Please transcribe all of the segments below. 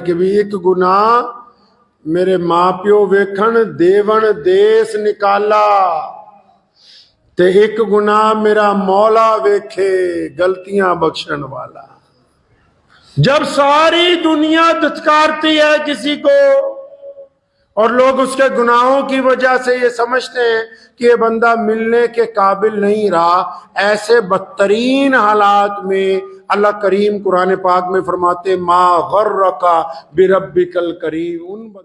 کہ بھی ایک گناہ میرے ماں پیو ویکھن دیون دیس نکالا تے ایک گناہ میرا مولا ویکھے غلطیاں بخشن والا۔ جب ساری دنیا دھتکارتی ہے کسی کو اور لوگ اس کے گناہوں کی وجہ سے یہ سمجھتے ہیں کہ یہ بندہ ملنے کے قابل نہیں رہا، ایسے بدترین حالات میں اللہ کریم قرآن پاک میں فرماتے ما غرک بربک الکریم۔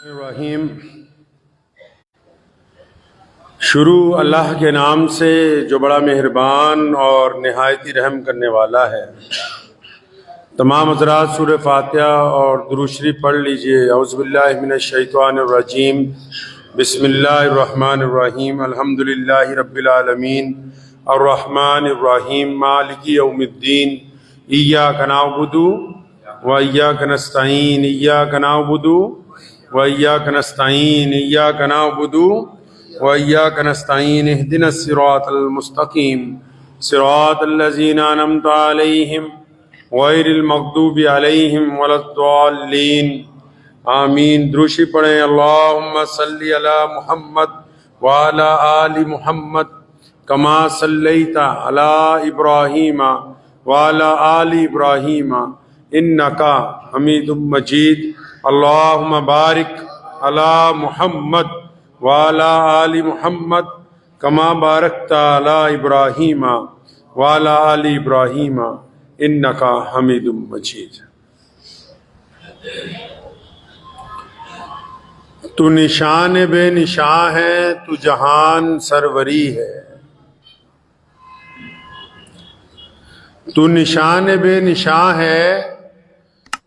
الرحیم، شروع اللہ کے نام سے جو بڑا مہربان اور نہایت ہی رحم کرنے والا ہے۔ تمام حضرات سورہ فاتحہ اور درود شریف پڑھ لیجئے۔ اعوذ باللہ من الشیطان الرجیم، بسم اللہ الرحمن الرحیم، الحمدللہ رب العالمین، الرحمن الرحیم، مالک یوم الدین، ایاک نعبد و ایاک نستعین، ایاک نعبد و ایاک نستعین، ایاک نعبد و ایاک نستعین، اہدنا الصراط المستقیم، صراط الذین انعمت علیہم غیر المغضوب علیہم ولا الضالین، آمین۔ دروشی پڑھیں۔ اللہم صلی علی محمد وعلی آل محمد کما صلیت علی ابراہیم وعلی آل ابراہیم انکا حمید مجید۔ اللہم بارک علی محمد وعلی آل محمد کما بارکت علی ابراہیم وعلی آل ابراہیم انکا حمید مجید۔ تو نشان بے نشاں ہے، تو جہان سروری ہے۔ تو نشان بے نشاں ہے،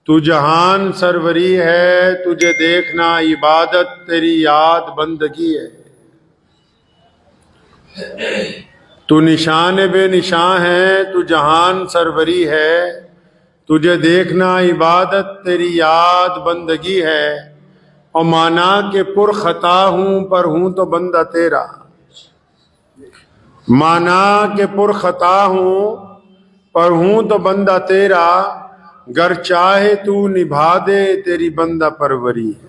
تو جہان سروری ہے، تجھے دیکھنا عبادت تیری یاد بندگی ہے۔ تو نشان بے نشاں ہے، تو جہان سروری ہے، تجھے دیکھنا عبادت تیری یاد بندگی ہے۔ اور مانا کہ پر خطا ہوں پر ہوں تو بندہ تیرا، مانا کہ پر خطا ہوں پر ہوں تو بندہ تیرا، گر چاہے تو نبھا دے تیری بندہ پروری ہے۔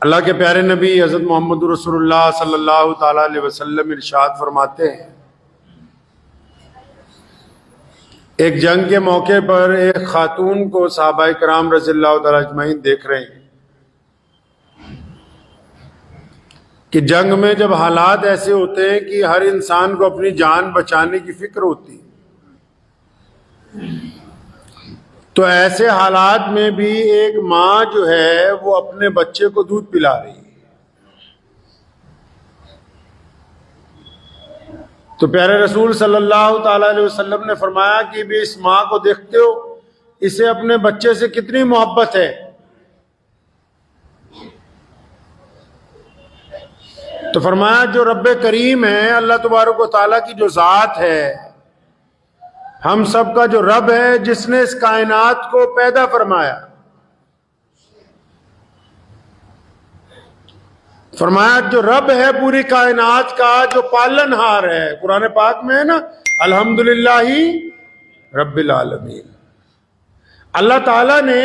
اللہ کے پیارے نبی حضرت محمد رسول اللہ صلی اللہ تعالیٰ علیہ وسلم ارشاد فرماتے ہیں، ایک جنگ کے موقع پر ایک خاتون کو صحابہ کرام رضی اللہ تعالیٰ اجمعین دیکھ رہے ہیں کہ جنگ میں جب حالات ایسے ہوتے ہیں کہ ہر انسان کو اپنی جان بچانے کی فکر ہوتی ہے، تو ایسے حالات میں بھی ایک ماں جو ہے وہ اپنے بچے کو دودھ پلا رہی ہے۔ تو پیارے رسول صلی اللہ تعالیٰ علیہ وسلم نے فرمایا کہ بھی اس ماں کو دیکھتے ہو، اسے اپنے بچے سے کتنی محبت ہے۔ تو فرمایا جو رب کریم ہے، اللہ تبارک و تعالیٰ کی جو ذات ہے، ہم سب کا جو رب ہے، جس نے اس کائنات کو پیدا فرمایا، فرمایا جو رب ہے پوری کائنات کا، جو پالن ہار ہے، قرآن پاک میں ہے نا الحمدللہ رب العالمین۔ اللہ تعالیٰ نے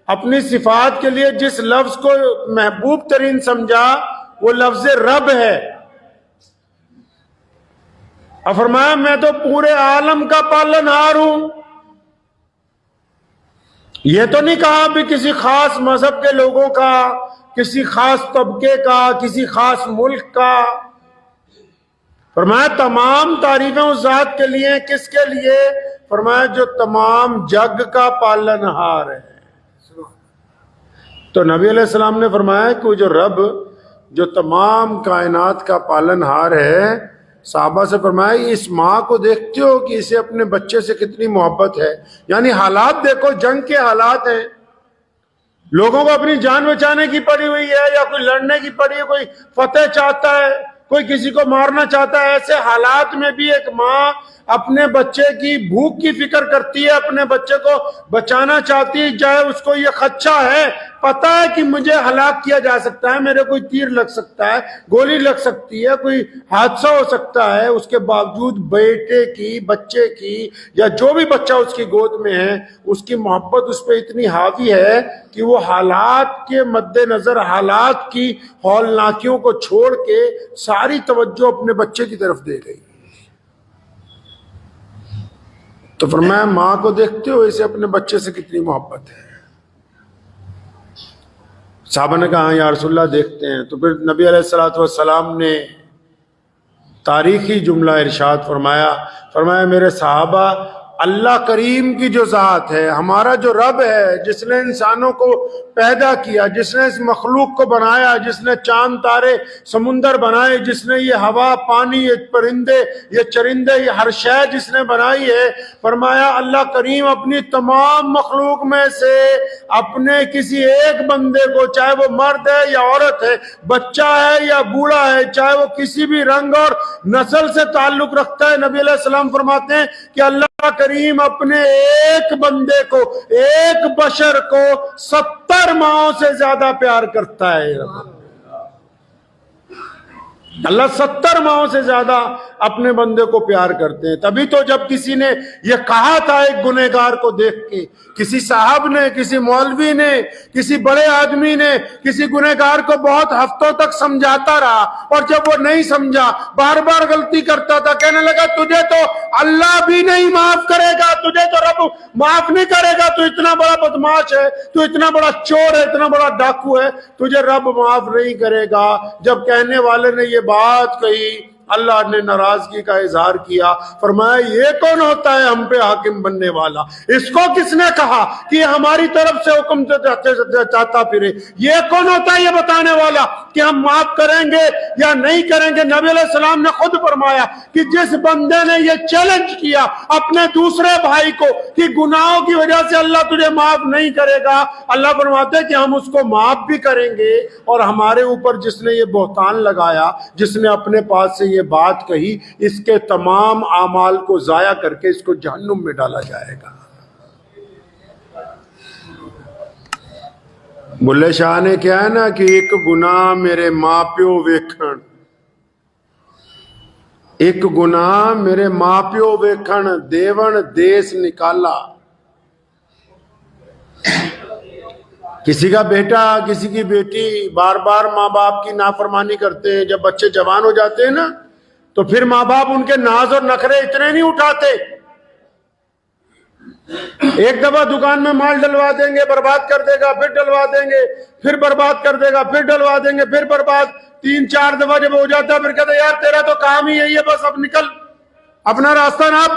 اپنی صفات کے لیے جس لفظ کو محبوب ترین سمجھا وہ لفظ رب ہے، اور فرمایا میں تو پورے عالم کا پالن ہار ہوں۔ یہ تو نہیں کہا بھی کسی خاص مذہب کے لوگوں کا، کسی خاص طبقے کا، کسی خاص ملک کا۔ فرمایا تمام تعریفیں اس ذات کے لیے، کس کے لیے؟ فرمایا جو تمام جگ کا پالن ہار ہے۔ تو نبی علیہ السلام نے فرمایا کہ وہ جو رب جو تمام کائنات کا پالن ہار ہے، صحابہ سے فرمایا اس ماں کو دیکھتے ہو کہ اسے اپنے بچے سے کتنی محبت ہے۔ یعنی حالات دیکھو، جنگ کے حالات ہیں، لوگوں کو اپنی جان بچانے کی پڑی ہوئی ہے، یا کوئی لڑنے کی پڑی ہے، کوئی فتح چاہتا ہے، کوئی کسی کو مارنا چاہتا ہے۔ ایسے حالات میں بھی ایک ماں اپنے بچے کی بھوک کی فکر کرتی ہے، اپنے بچے کو بچانا چاہتی ہے، چاہے اس کو یہ خدشہ ہے پتہ ہے کہ مجھے ہلاک کیا جا سکتا ہے، میرے کوئی تیر لگ سکتا ہے، گولی لگ سکتی ہے، کوئی حادثہ ہو سکتا ہے، اس کے باوجود بیٹے کی، بچے کی، یا جو بھی بچہ اس کی گود میں ہے، اس کی محبت اس پہ اتنی حاوی ہے کہ وہ حالات کے مد نظر، حالات کی ہولناکیوں کو چھوڑ کے ساری توجہ اپنے بچے کی طرف دے گئی۔ تو فرمایا ماں کو دیکھتے ہو اسے اپنے بچے سے کتنی محبت ہے۔ صحابہ نے کہا یا رسول اللہ دیکھتے ہیں۔ تو پھر نبی علیہ الصلوۃ والسلام نے تاریخی جملہ ارشاد فرمایا میرے صحابہ، اللہ کریم کی جو ذات ہے، ہمارا جو رب ہے، جس نے انسانوں کو پیدا کیا، جس نے اس مخلوق کو بنایا، جس نے چاند تارے سمندر بنائے، جس نے یہ ہوا، پانی، یہ پرندے، یہ چرندے، یہ ہر شے جس نے بنائی ہے، فرمایا اللہ کریم اپنی تمام مخلوق میں سے اپنے کسی ایک بندے کو، چاہے وہ مرد ہے یا عورت ہے، بچہ ہے یا بوڑھا ہے، چاہے وہ کسی بھی رنگ اور نسل سے تعلق رکھتا ہے، نبی علیہ السلام فرماتے ہیں کہ اللہ کریم اپنے ایک بندے کو، ایک بشر کو 70 ماہوں سے زیادہ پیار کرتا ہے۔ اللہ 70 ماہوں سے زیادہ اپنے بندے کو پیار کرتے ہیں۔ تبھی تو جب کسی نے یہ کہا تھا ایک گنہگار کو دیکھ کے، کسی صاحب نے، کسی مولوی نے، کسی بڑے آدمی نے کسی گنہگار کو بہت ہفتوں تک سمجھاتا رہا، اور جب وہ نہیں سمجھا، بار بار غلطی کرتا تھا، کہنے لگا تجھے تو اللہ بھی نہیں معاف کرے گا، تجھے تو رب معاف نہیں کرے گا، تو اتنا بڑا بدماش ہے، تو اتنا بڑا چور ہے، اتنا بڑا ڈاکو ہے، تجھے رب معاف نہیں کرے گا۔ جب کہنے والے نے یہ بات کہی، اللہ نے ناراضگی کا اظہار کیا، فرمایا یہ کون ہوتا ہے ہم پہ حاکم بننے والا؟ اس کو کس نے کہا کہ ہماری طرف سے حکم چاہتا پھرے؟ یہ کون ہوتا ہے یہ بتانے والا کہ ہم معاف کریں گے یا نہیں کریں گے؟ نبی علیہ السلام نے خود فرمایا کہ جس بندے نے یہ چیلنج کیا اپنے دوسرے بھائی کو کہ گناہوں کی وجہ سے اللہ تجھے معاف نہیں کرے گا، اللہ فرماتے کہ ہم اس کو معاف بھی کریں گے، اور ہمارے اوپر جس نے یہ بہتان لگایا، جس نے اپنے پاس سے یہ بات کہی، اس کے تمام اعمال کو ضائع کر کے اس کو جہنم میں ڈالا جائے گا۔ بلے شاہ نے کیا ہے نا کہ ایک گناہ میرے ماں پیو ویکھن، ایک گناہ میرے ماں پیو ویکھن، دیون دیس نکالا۔ کسی کا بیٹا، کسی کی بیٹی بار بار ماں باپ کی نافرمانی کرتے ہیں، جب بچے جوان ہو جاتے ہیں نا تو پھر ماں باپ ان کے ناز اور نخرے اتنے نہیں اٹھاتے۔ ایک دفعہ دکان میں مال ڈلوا دیں گے، برباد کر دے گا، پھر ڈلوا دیں گے، پھر برباد کر دے گا، پھر ڈلوا دیں گے، پھر برباد، 3-4 دفعہ جب ہو جاتا ہے پھر کہتے ہیں یار تیرا تو کام ہی یہی ہے، بس اب نکل، اپنا راستہ ناپ۔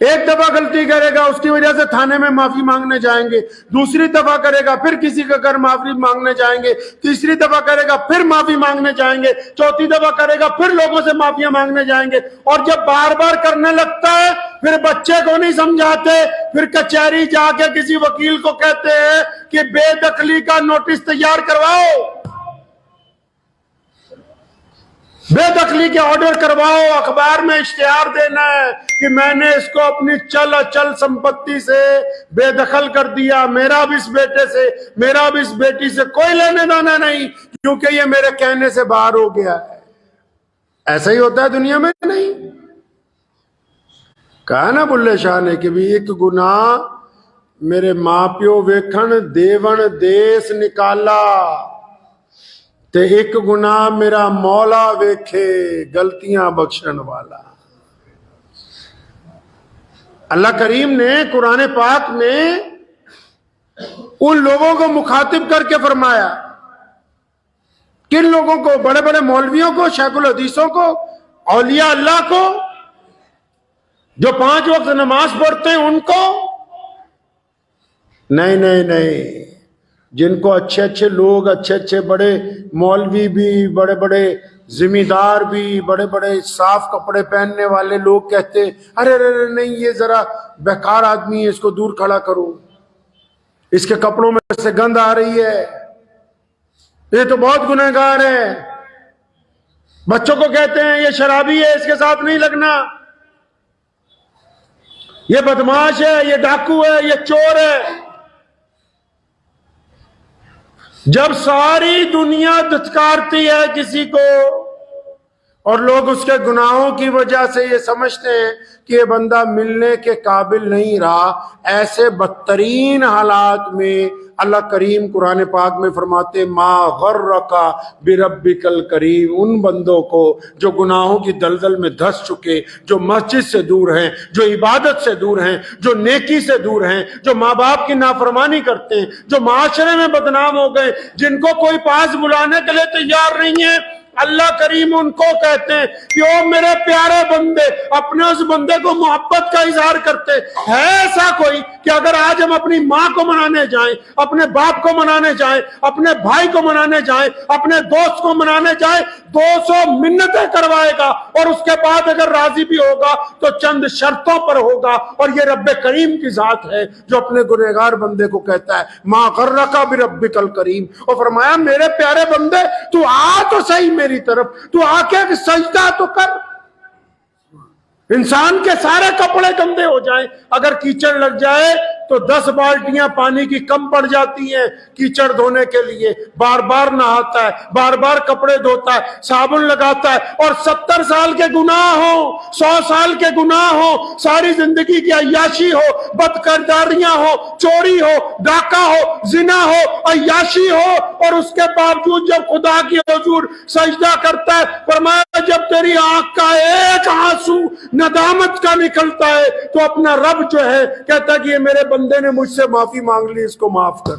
ایک دفعہ غلطی کرے گا، اس کی وجہ سے تھانے میں معافی مانگنے جائیں گے، دوسری دفعہ کرے گا پھر کسی کا گھر معافی مانگنے جائیں گے، تیسری دفعہ کرے گا پھر معافی مانگنے جائیں گے، چوتھی دفعہ کرے گا پھر لوگوں سے معافیاں مانگنے جائیں گے، اور جب بار بار کرنے لگتا ہے پھر بچے کو نہیں سمجھاتے، پھر کچہری جا کے کسی وکیل کو کہتے ہیں کہ بے دخلی کا نوٹس تیار کرواؤ، بے دخلی کے آرڈر کرواؤ، اخبار میں اشتہار دینا ہے کہ میں نے اس کو اپنی چل اچل سمپتی سے بے دخل کر دیا، میرا بھی اس بیٹے سے، میرا بھی اس بیٹی سے کوئی لینے دینا نہیں، کیونکہ یہ میرے کہنے سے باہر ہو گیا ہے۔ ایسا ہی ہوتا ہے دنیا میں؟ نہیں۔ کہا نا بلے شاہ نے کہ بھی ایک گناہ میرے ماں پیو ویکھن، دیون دیس نکالا، تے ایک گناہ میرا مولا ویکھے، غلطیاں بخشن والا۔ اللہ کریم نے قرآن پاک میں ان لوگوں کو مخاطب کر کے فرمایا، کن لوگوں کو؟ بڑے بڑے مولویوں کو، شیخ الحدیثوں کو، اولیاء اللہ کو، جو 5 وقت نماز پڑھتے ہیں ان کو؟ نہیں نہیں نہیں، جن کو اچھے اچھے لوگ، اچھے اچھے بڑے مولوی بھی، بڑے بڑے ذمہ دار بھی، بڑے بڑے صاف کپڑے پہننے والے لوگ کہتے ہیں ارے ارے نہیں یہ ذرا بیکار آدمی ہے، اس کو دور کھڑا کرو، اس کے کپڑوں میں سے گند آ رہی ہے، یہ تو بہت گنہگار ہے۔ بچوں کو کہتے ہیں یہ شرابی ہے، اس کے ساتھ نہیں لگنا، یہ بدماش ہے، یہ ڈاکو ہے، یہ چور ہے۔ جب ساری دنیا دھتکارتی ہے کسی کو اور لوگ اس کے گناہوں کی وجہ سے یہ سمجھتے ہیں کہ یہ بندہ ملنے کے قابل نہیں رہا، ایسے بدترین حالات میں اللہ کریم قرآن پاک میں فرماتے ما غرک بربک الکریم، ان بندوں کو جو گناہوں کی دلدل میں دھس چکے، جو مسجد سے دور ہیں، جو عبادت سے دور ہیں، جو نیکی سے دور ہیں، جو ماں باپ کی نافرمانی کرتے ہیں، جو معاشرے میں بدنام ہو گئے، جن کو کوئی پاس بلانے کے لیے تیار نہیں ہے، اللہ کریم ان کو کہتے ہیں کہ او میرے پیارے بندے، اپنے اس بندے کو محبت کا اظہار کرتے ہے ایسا کوئی کہ اگر آج ہم اپنی ماں کو منانے جائیں، اپنے باپ کو منانے جائیں، اپنے بھائی کو منانے جائیں، اپنے دوست کو منانے جائیں، 200 منتیں کروائے گا اور اس کے بعد اگر راضی بھی ہوگا تو چند شرطوں پر ہوگا، اور یہ رب کریم کی ذات ہے جو اپنے گنہگار بندے کو کہتا ہے ما غرک بربک الکریم، اور فرمایا میرے پیارے بندے تو آ تو صحیح میری طرف، تو آ کے سجدہ تو کر۔ انسان کے سارے کپڑے گندے ہو جائیں، اگر کیچڑ لگ جائے تو 10 بالٹیاں پانی کی کم پڑ جاتی ہیں کیچڑ دھونے کے لیے، بار بار نہاتا ہے، بار بار کپڑے دھوتا ہے، صابن لگاتا ہے، اور 70 سال کے گناہ ہو، 100 سال کے گناہ ہو، ساری زندگی کی عیاشی ہو، بدکرداریاں ہو، چوری ہو، ڈاکہ ہو، زنا ہو، عیاشی ہو، اور اس کے باوجود جب خدا کی حضور سجدہ کرتا ہے، فرمایا جب تیری آنکھ کا ایک آنسو ندامت کا نکلتا ہے تو اپنا رب جو ہے کہتا ہے کہ یہ میرے بندے نے مجھ سے معافی مانگ لی، اس کو معاف کر۔